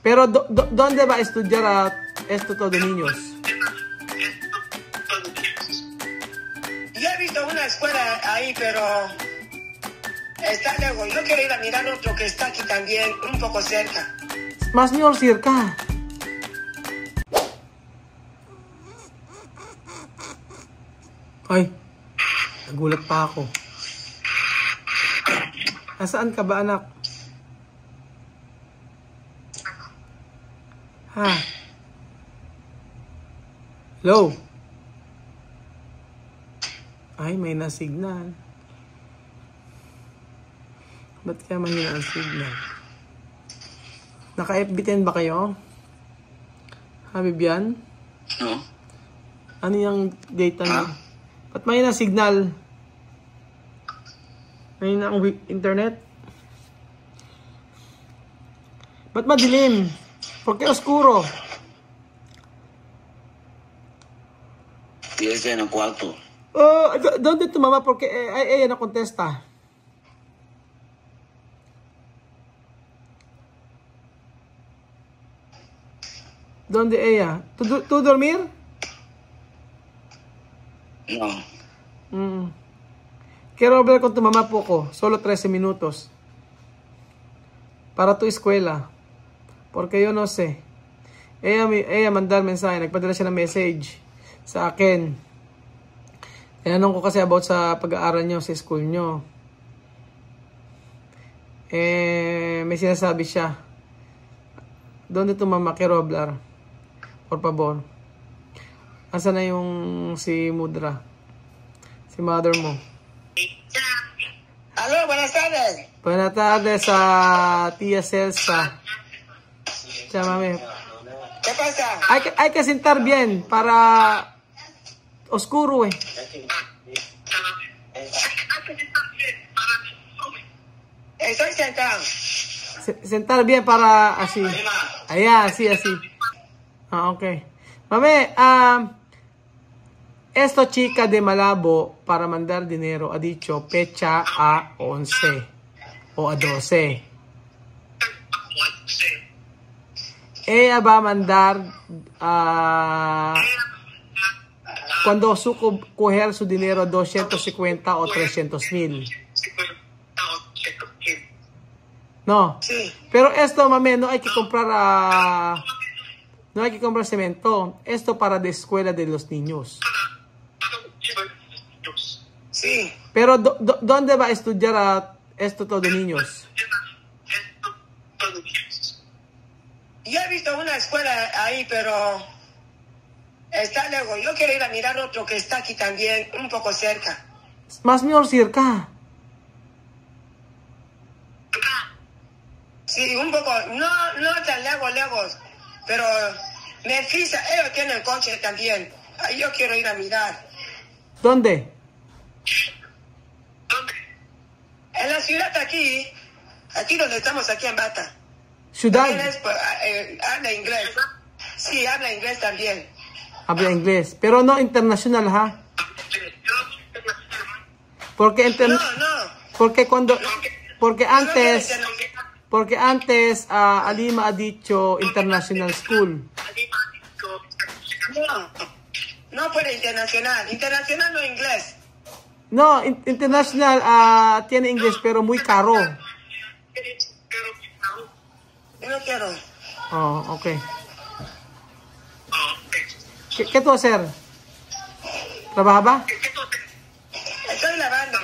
Pero, ¿dónde va a estudiar esto todo de niños? Yo he visto una escuela ahí, pero está lejos. Yo quiero ir a mirar otro que está aquí también, un poco cerca. Mas mejor cerca. Ay, nagulat pa ako. Nasaan ka ba, anak? Ha? Hello? Ay, may na-signal. Ba't kaya mahina ang signal? Naka-FB10 ba kayo? Ha, Bibian? No. Ano yung data niyo? Ba't mahina signal? Mahina ang internet? Ba't madilim? ¿Por qué oscuro? Y ese en el cuarto. ¿Dónde tu mamá? Porque ella no contesta. ¿Dónde ella? ¿Tú dormir? No. Quiero hablar con tu mamá poco. Solo 13 minutos. Para tu escuela. Porque yo no sé. Ella mandar mensahe. Nagpadala siya ng message sa akin. Tinanong ko kasi about sa pag-aaral nyo sa school nyo. May sinasabi siya. ¿Dónde tu mamá? Quiero hablar. Por favor. Asa na yung si Mudra? Si mother mo. Aló, buenas tardes. Buenas tardes a tía Celsa. Llámame. ¿Qué pasa? Hay que sentar bien para oscuro, eh. Estoy sentado. Sentar bien para así. Allá, así. Ah, ok. Mami, esto chica de Malabo para mandar dinero ha dicho fecha a 11 o a 12. Ella va a mandar cuando coger su dinero 250 o 300,000. No. Sí. Pero esto, mami, no hay que comprar no hay que comprar cemento. Esto para la escuela de los niños. Sí. Pero ¿dónde va a estudiar esto todo de niños? Yo he visto una escuela ahí, pero está lejos. Yo quiero ir a mirar otro que está aquí también, un poco cerca. Más mejor cerca. Sí, un poco, no tan lejos, pero me fija, ellos tienen coche también. Yo quiero ir a mirar. ¿Dónde? En la ciudad aquí donde estamos, aquí en Bata. Ciudad. Habla inglés. Sí, habla inglés también. Habla inglés, pero no internacional, ¿ha? Porque porque antes Alima ha dicho international school. No puede internacional. Internacional no inglés. No, international tiene inglés pero muy caro. Yo no quiero. Oh, ok. ¿Qué tú hacer? ¿Trabaja ba? Estoy lavando.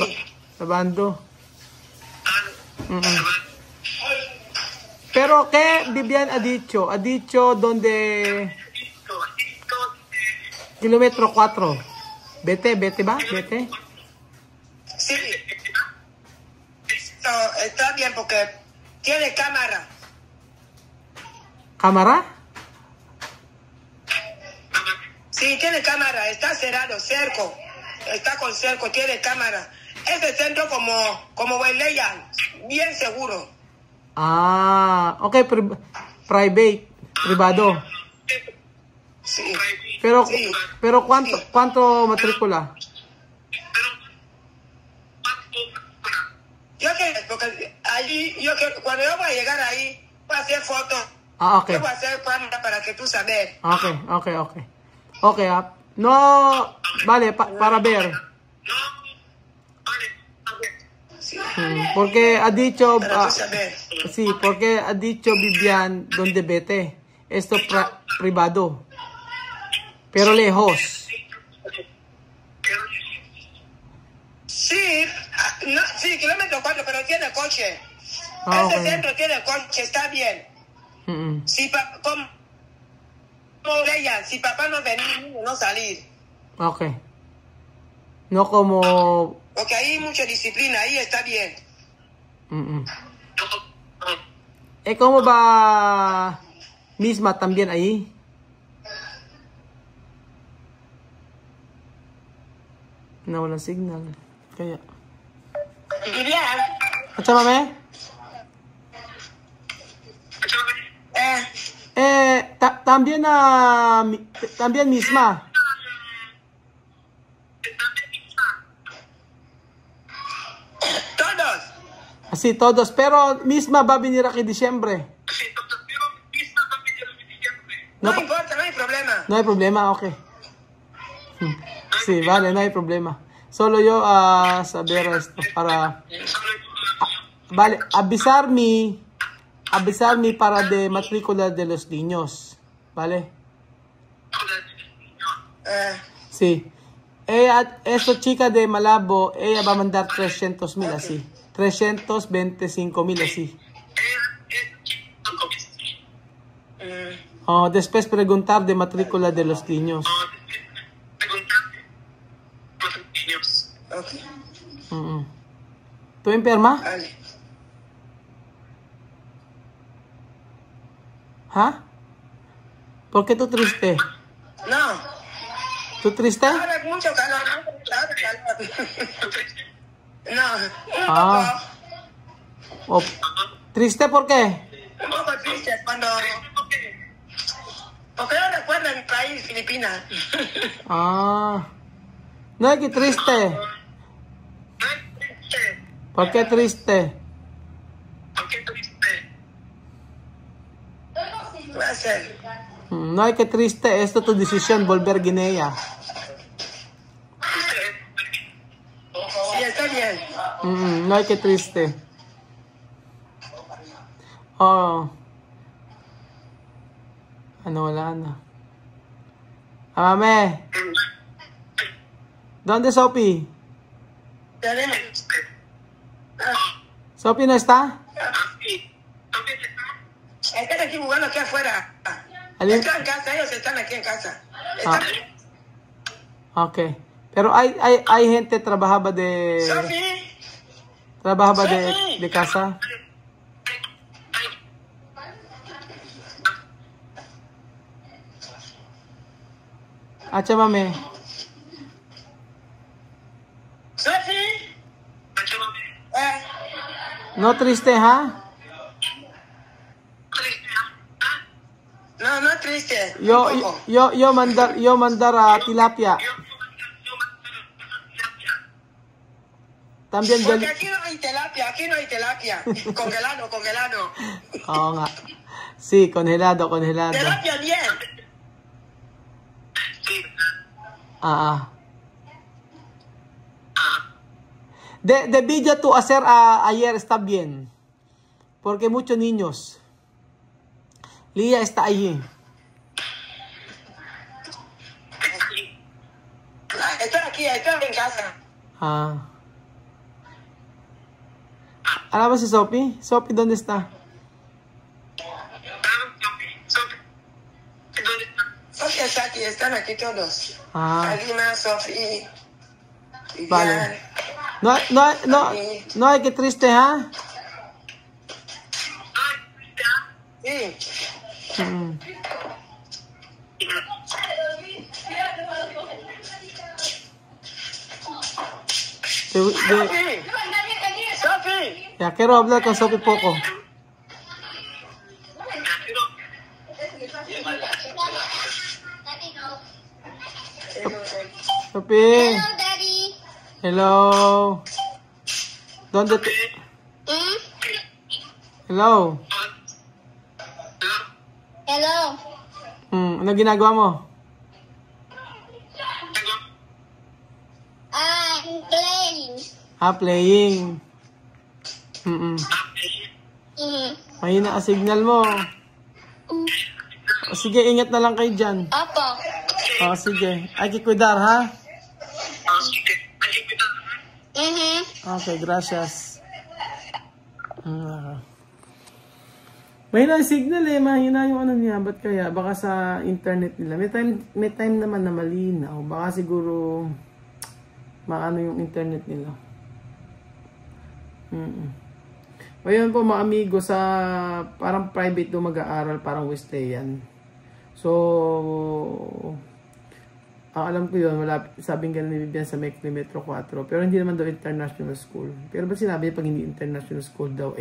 Sí. Lavando. Pero ¿qué Vivian ha dicho? Ha dicho donde kilómetro 4. Vete ba? Vete. Sí. Está bien porque tiene cámara. ¿Cámara? Sí, tiene cámara. Está cerrado, cerco. Está con cerco, tiene cámara. Este centro como Weleyan, bien seguro. Ok, private, privado. Sí. Pero ¿cuánto matrícula? Porque allí, cuando yo voy a llegar ahí, voy a hacer fotos. Ah, okay. Yo voy a hacer para que tú saber. Okay. Okay, no, vale, para ver. Porque ha dicho, sí, porque ha dicho Vivian, donde vete. Esto privado. Pero lejos. Sí, no, sí, kilómetro 4, pero tiene coche. Ah, Este okay. centro tiene coche, está bien. Si como ella, si papá no venir, no salir. Okay. No como... Porque ahí hay mucha disciplina, ahí está bien. ¿Cómo va misma también ahí? No, walang signal. Kaya... Vivian. Acha, mame? También también misma. Todos. Así, todos. Pero misma va a venir aquí diciembre. No importa, no hay problema. No hay problema, ok. Sí, vale, no hay problema. Solo yo saber esto para... vale, avisarme para de matrícula de los niños. ¿Vale? Sí. Esta chica de Malabo, ella va a mandar 300,000 así. 325,000 así. Después preguntar de matrícula de los niños. Okay. ¿Tú enferma? Vale. ¿Ah? ¿Por qué tú triste? No. ¿Tú triste? Ahora es mucho calor. No. ¿Triste por qué? Un poco triste cuando... Porque yo recuerdo mi país, Filipinas. No es que triste. ¿Por qué triste? Va a ser. No hay que triste, esto es tu decisión, volver a Guinea. Sí, está bien. No hay que triste. Wala na. Mame. ¿Dónde Sophie? ¿Sophie no está? Están aquí jugando aquí afuera. Están en casa, ellos están aquí en casa. Ok. Pero hay gente trabajaba de... Sophie. Trabajaba de casa. Acha, mame. Sophie. No triste, ¿ha? No triste. Yo mandar a tilapia. También porque aquí no hay tilapia, congelado. Oo nga. Sí, congelado. Tilapia bien. De video to hacer ayer está bien. Porque muchos niños. Lía está allí. Estoy en casa. Alam mo si Sophie? Sophie, ¿dónde está? Sophie está aquí, están aquí todos. Alina, Sophie, Vale. No hay que triste, ¿ha? Sí. Sophie. Ya, quiero hablar con Sophie poco. Sophie. Hello, Daddy. Hello. ¿Dónde te... Hello. Hello. Ano ginagawa mo? I'm playing. Playing. Mahina ang signal mo. Sige, ingat na lang kayo dyan. Opo. Sige. Ay, kikuidar, ha? Okay, gracias. Mahina ang signal eh. Mahina yung ano niya. Ba't kaya? Baka sa internet nila. May time naman na malinaw. Baka siguro maano yung internet nila. Ayun po mga amigo, sa parang private doon mag-aaral, parang Wesleyan. So, alam ko yun, sabing ganun ni Vivian sa Metro 4, pero hindi naman daw international school. Pero ba sinabi pag hindi international school daw,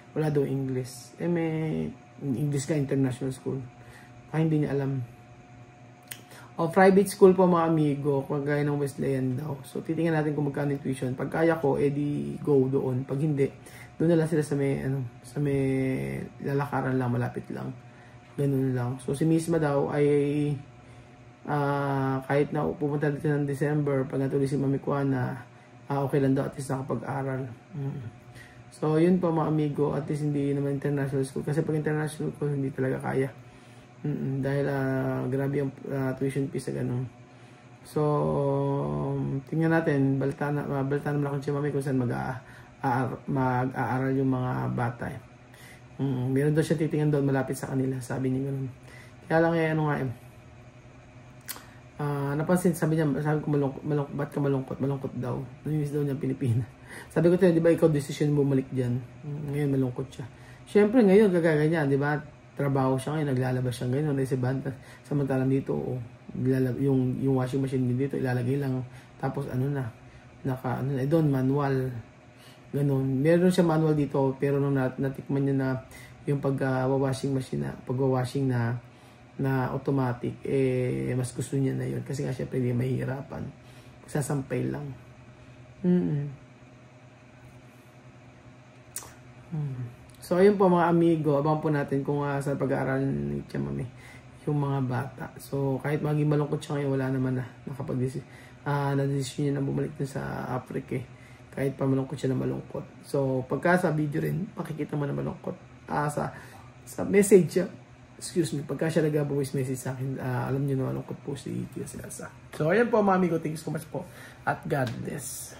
wala daw English. May English ka international school. Hindi niya alam. Private school po mga amigo, kagaya ng Wesleyan daw. So, titingnan natin kung magkano yung tuition. Pag kaya ko, di go doon. Pag hindi, doon na lang sila sa may lalakaran lang, malapit lang. Ganun lang. So, si Misma daw ay kahit na pupunta dito ng December, pag natuloy si Mami Kuana, okay lang daw at least nakapag-aral. So, yun po mga amigo, at least hindi naman international school. Kasi pag international school, hindi talaga kaya. Dahil grabe yung tuition fees sa ganun. So, tingnan natin, balita naman ako si Mami kung saan mag-aaral yung mga bata. Meron doon siya titingnan doon malapit sa kanila, sabi niya ganun. Kaya lang napansin, sabi ko malungkot, ba't ka malungkot? Malungkot daw. Namiss daw niya Pilipinas. Sabi ko tayo, di ba ikaw decision mo bumalik dyan? Ngayon malungkot siya. Siyempre ngayon kagaganyan, di ba? Trabaho siya ngayon, naglalabas siya ngayon, samantalang dito, yung washing machine dito, ilalagay lang, tapos doon, manual, ganun. Meron siya manual dito, pero nung natikman niya na, yung pag-washing machine pag-washing na automatic, mas gusto niya na yun, kasi nga syempre hindi mahihirapan, sasampay lang. So, ayun po mga amigo, abang po natin kung sa pag-aaral ni Tia Mami yung mga bata. So, kahit maging malungkot siya ngayon, wala naman na na-decision niya na bumalik na sa Africa kahit pa malungkot siya na malungkot. So, pagka sa video rin, makikita mo na malungkot. Sa message siya, excuse me, pagka siya nag-voice message sa akin, alam niyo na malungkot po si Tia Celsa. So, ayun po mga amigo, thank you so much po at God bless.